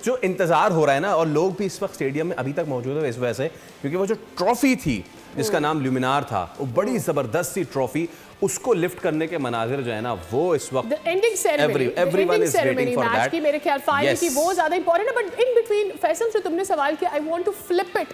जो इंतजार हो रहा है ना, और लोग भी इस वक्त स्टेडियम में अभी तक मौजूद है इस वजह से क्योंकि वो जो ट्रॉफी थी जिसका नाम ल्यूमिनार था, वो बड़ी जबरदस्त सी ट्रॉफी, उसको लिफ्ट करने के मनाजिर जो है ना वो इस वक्त ending ceremony, everyone is waiting for that की मेरे ख्याल फाइनल की वो ज्यादा इंपॉर्टेंट है। बट इन बिटवीन फैसल से तुमने सवाल किया, I want to flip it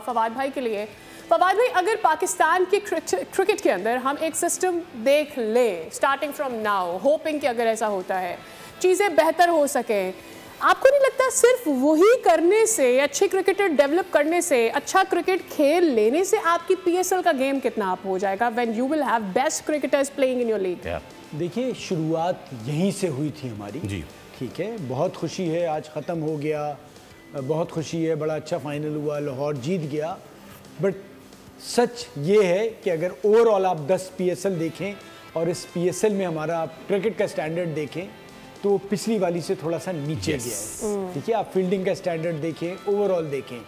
Fawad भाई के लिए। फवाद भाई, अगर पाकिस्तान के क्रिकेट के अंदर हम एक सिस्टम देख ले स्टार्टिंग फ्रॉम नाउ, होपिंग कि अगर ऐसा होता है चीज़ें बेहतर हो सकें, आपको नहीं लगता सिर्फ वही करने से, अच्छे क्रिकेटर डेवलप करने से, अच्छा क्रिकेट खेल लेने से आपकी पीएसएल का गेम कितना अप हो जाएगा when you will have best cricketers playing in your league? देखिए, शुरुआत यहीं से हुई थी हमारी जी, ठीक है। बहुत खुशी है आज ख़त्म हो गया, बहुत खुशी है, बड़ा अच्छा फाइनल हुआ, लाहौर जीत गया। बट सच ये है कि अगर ओवरऑल आप 10 पीएसएल देखें और इस पीएसएल में हमारा क्रिकेट का स्टैंडर्ड देखें तो पिछली वाली से थोड़ा सा नीचे गया है, ठीक है। आप फील्डिंग का स्टैंडर्ड देखें, ओवरऑल देखें,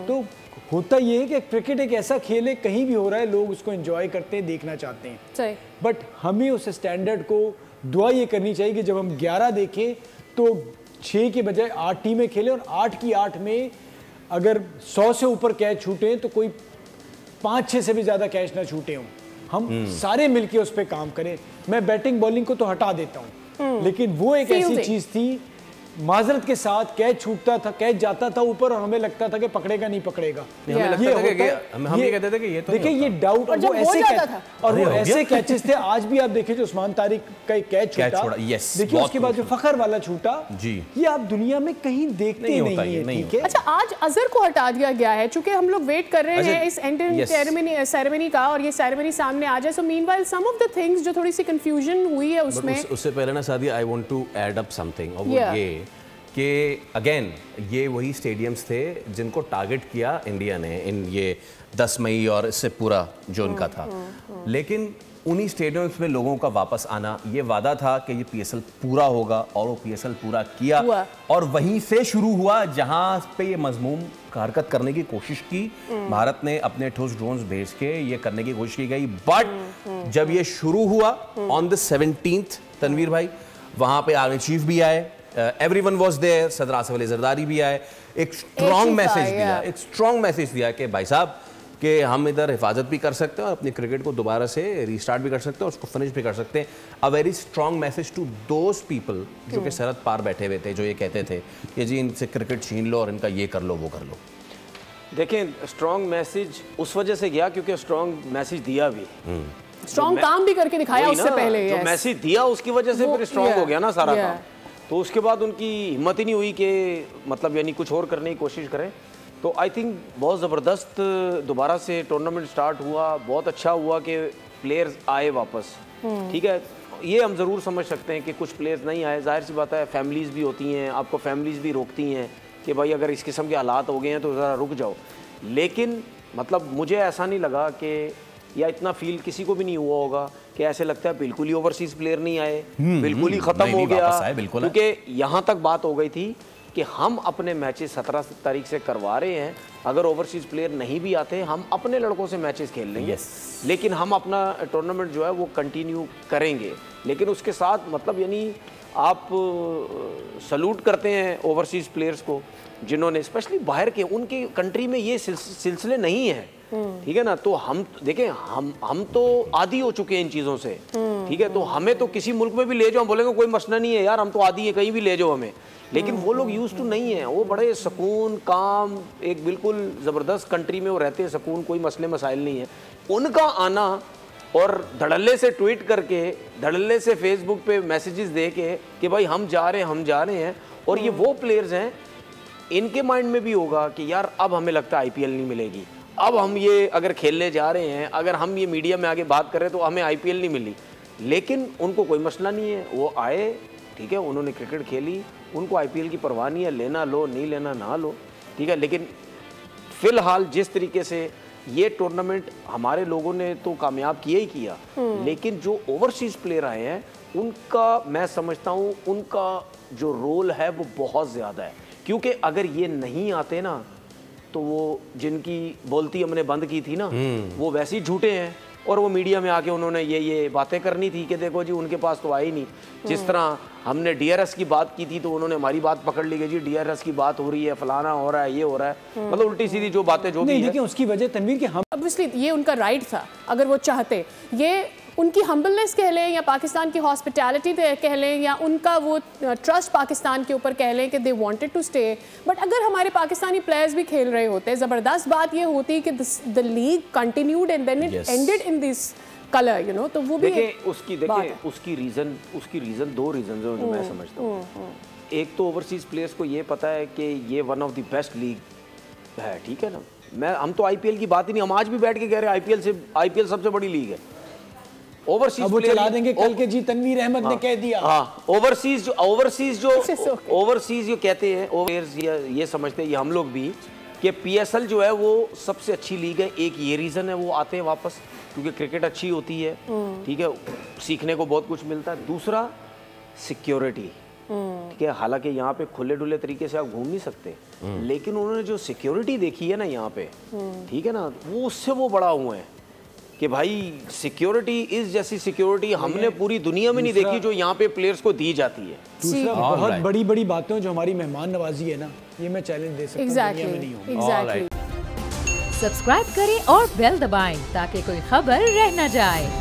तो होता ये है कि क्रिकेट एक ऐसा खेल है, कहीं भी हो रहा है लोग उसको एंजॉय करते हैं, देखना चाहते हैं। बट हमें उस स्टैंडर्ड को दुआ ये करनी चाहिए कि जब हम 11 देखें तो 6 के बजाय 8 टीमें खेलें और 8 की 8 में अगर 100 से ऊपर कैच छूटे तो कोई 5-6 से भी ज़्यादा कैच ना छूटे हों। हम सारे मिलके उस पर काम करें। मैं बैटिंग बॉलिंग को तो हटा देता हूँ, लेकिन वो एक ऐसी चीज थी, माजरत के साथ कैच छूटता था, कैच जाता था ऊपर और हमें लगता था कि पकड़ेगा नहीं पकड़ेगा। हमें लगता था कि हम ये कहते थे कि ये तो देखिए ये डाउट, और वो ऐसे कैचेस थे। आज भी आप देखिए जो उस्मान तारिक का कैच छूटा, देखिए उसके बाद जो फखर वाला छूटा जी, ये आप दुनिया में कहीं देखते नहीं है, ठीक है। अच्छा, आज अजहर को हटा दिया गया है, चूंकि हम लोग वेट कर रहे हैं इस एंडिंग सेरेमनी का, और ये सेरेमनी सामने आ जाए। So meanwhile some of the things जो थोड़ी सी कंफ्यूजन हुई है उसमें, उससे पहले ना Sadia, I want to add up something, और वो ये कि अगेन ये वही स्टेडियम्स थे जिनको टारगेट किया इंडिया ने इन ये 10 मई और इससे पूरा जो उनका था, लेकिन उन्हीं स्टेडियम्स में लोगों का वापस आना, ये वादा था कि ये पीएसएल पूरा होगा और वो पीएसएल पूरा किया और वहीं से शुरू हुआ जहां पे ये मजमूम हरकत करने की कोशिश की। भारत ने अपने ठोस ड्रोन्स भेज के ये करने की कोशिश की गई, बट जब ये शुरू हुआ ऑन द 17th, तनवीर भाई, वहां पे आर्मी चीफ भी आए, एवरीवन वाज देयर, सदर आसिफ अली जरदारी भी आए, एक स्ट्रॉन्ग मैसेज दिया कि भाई साहब कि हम इधर हिफाजत भी कर सकते हैं और अपनी क्रिकेट को दोबारा से रीस्टार्ट भी कर सकते हैं और उसको फिनिश भी कर सकते हैं। A very strong message to those people जो कि सरहद पार बैठे हुए थे, जो ये कहते थे कि जी इनसे क्रिकेट छीन लो और इनका ये कर लो वो कर लो। देखें, स्ट्रॉन्ग मैसेज उस वजह से गया क्योंकि स्ट्रॉन्ग मैसेज दिया भी, स्ट्रॉन्ग काम भी करके दिखाया उससे पहले, जो मैसेज दिया उसकी वजह से फिर स्ट्रॉन्ग हो गया ना सारा काम। तो उसके बाद उनकी हिम्मत ही नहीं हुई कि मतलब यानी कुछ और करने की कोशिश करें। तो आई थिंक बहुत ज़बरदस्त दोबारा से टूर्नामेंट स्टार्ट हुआ, बहुत अच्छा हुआ कि प्लेयर्स आए वापस, ठीक है। ये हम ज़रूर समझ सकते हैं कि कुछ प्लेयर्स नहीं आए, जाहिर सी बात है, फैमिलीज़ भी होती हैं, आपको फैमिलीज़ भी रोकती हैं कि भाई अगर इस किस्म के हालात हो गए हैं तो ज़रा रुक जाओ। लेकिन मतलब मुझे ऐसा नहीं लगा कि, या इतना फील किसी को भी नहीं हुआ होगा कि ऐसे लगता है बिल्कुल ही ओवरसीज़ प्लेयर नहीं आए, बिल्कुल ही ख़त्म हो गया, क्योंकि यहाँ तक बात हो गई थी कि हम अपने मैचेस 17 तारीख से करवा रहे हैं। अगर ओवरसीज़ प्लेयर नहीं भी आते, हम अपने लड़कों से मैचेस खेल लेंगे, लेकिन हम अपना टूर्नामेंट जो है वो कंटिन्यू करेंगे। लेकिन उसके साथ मतलब यानी आप सल्यूट करते हैं ओवरसीज़ प्लेयर्स को जिन्होंने, स्पेशली बाहर के, उनके कंट्री में ये सिलसिले नहीं हैं, ठीक है ना। तो हम देखें, हम तो आदी हो चुके हैं इन चीज़ों से, ठीक है। तो हमें तो किसी मुल्क में भी ले जाओ, बोलेंगे कोई मसला नहीं है यार, हम तो आदी है, कहीं भी ले जाओ हमें। लेकिन वो लोग यूज टू नहीं है, वो बड़े सुकून, काम, एक बिल्कुल ज़बरदस्त कंट्री में वो रहते हैं, सुकून, कोई मसले मसाइल नहीं है। उनका आना और धड़ल्ले से ट्वीट करके, धड़ल्ले से फेसबुक पे मैसेजेस दे के कि भाई हम जा रहे हैं, और ये वो प्लेयर्स हैं, इनके माइंड में भी होगा कि यार अब हमें लगता है आईपीएल नहीं मिलेगी, अब हम ये अगर खेलने जा रहे हैं, अगर हम ये मीडिया में आगे बात कर रहे हैं तो हमें आईपीएल नहीं मिली। लेकिन उनको कोई मसला नहीं है, वो आए, ठीक है, उन्होंने क्रिकेट खेली, उनको आईपीएल की परवाह नहीं है, लेना लो, नहीं लेना ना लो, ठीक है। लेकिन फिलहाल जिस तरीके से ये टूर्नामेंट हमारे लोगों ने तो कामयाब किया ही किया, लेकिन जो ओवरसीज प्लेयर आए हैं उनका मैं समझता हूँ उनका जो रोल है वो बहुत ज़्यादा है, क्योंकि अगर ये नहीं आते ना तो वो जिनकी बोलती हमने बंद की थी ना, वो वैसे ही झूठे हैं, और वो मीडिया में आके उन्होंने ये बातें करनी थी कि देखो जी उनके पास तो आई नहीं। जिस तरह हमने DRS की बात की थी तो उन्होंने हमारी बात पकड़ ली कि जी DRS की बात हो रही है, फलाना हो रहा है, ये हो रहा है, मतलब उल्टी सीधी जो बातें जो भी है। देखिए उसकी वजह तनवीर के हम ऑब्वियसली ये उनका राइट था, अगर वो चाहते, ये उनकी हम्बलनेस कह लें या पाकिस्तान की हॉस्पिटैलिटी कह लें या उनका वो ट्रस्ट पाकिस्तान के ऊपर कह लें कि they wanted to stay. But अगर हमारे पाकिस्तानी प्लेयर्स भी खेल रहे होते, ज़बरदस्त बात ये होती कि the league continued and then it ended in this colour, you know, तो वो भी उसकी रीज़न 2 रीज़न है जो मैं समझता हूँ। एक तो ओवरसीज़ प्लेयर्स को ये पता है कि ये one of the best league है, ठीक है ना। हम तो IPL की बात ही नहीं, हम आज भी बैठ के कह रहे हैं IPL सबसे बड़ी लीग है। ओवरसीज वो चला देंगे कल के जी, तनवीर अहमद ने कह दिया। हाँ, ओवरसीज जो कहते हैं ये समझते हैं, ये हम लोग भी, कि PSL जो है वो सबसे अच्छी लीग है। एक ये रीज़न है, वो आते हैं वापस क्योंकि क्रिकेट अच्छी होती है, ठीक है, सीखने को बहुत कुछ मिलता है। दूसरा सिक्योरिटी, ठीक है, हालांकि यहाँ पे खुले डुले तरीके से आप घूम नहीं सकते, लेकिन उन्होंने जो सिक्योरिटी देखी है ना यहाँ पे, ठीक है ना, वो उससे वो बड़ा हुए हैं कि भाई सिक्योरिटी इस जैसी सिक्योरिटी हमने पूरी दुनिया में नहीं देखी जो यहाँ पे प्लेयर्स को दी जाती है। दूसरा बहुत बड़ी बड़ी बातें जो हमारी मेहमान नवाजी है ना, ये मैं चैलेंज दे सकता हूं, दुनिया में नहीं होगी। सब्सक्राइब करें और बेल दबाएं ताकि कोई खबर रह न जाए।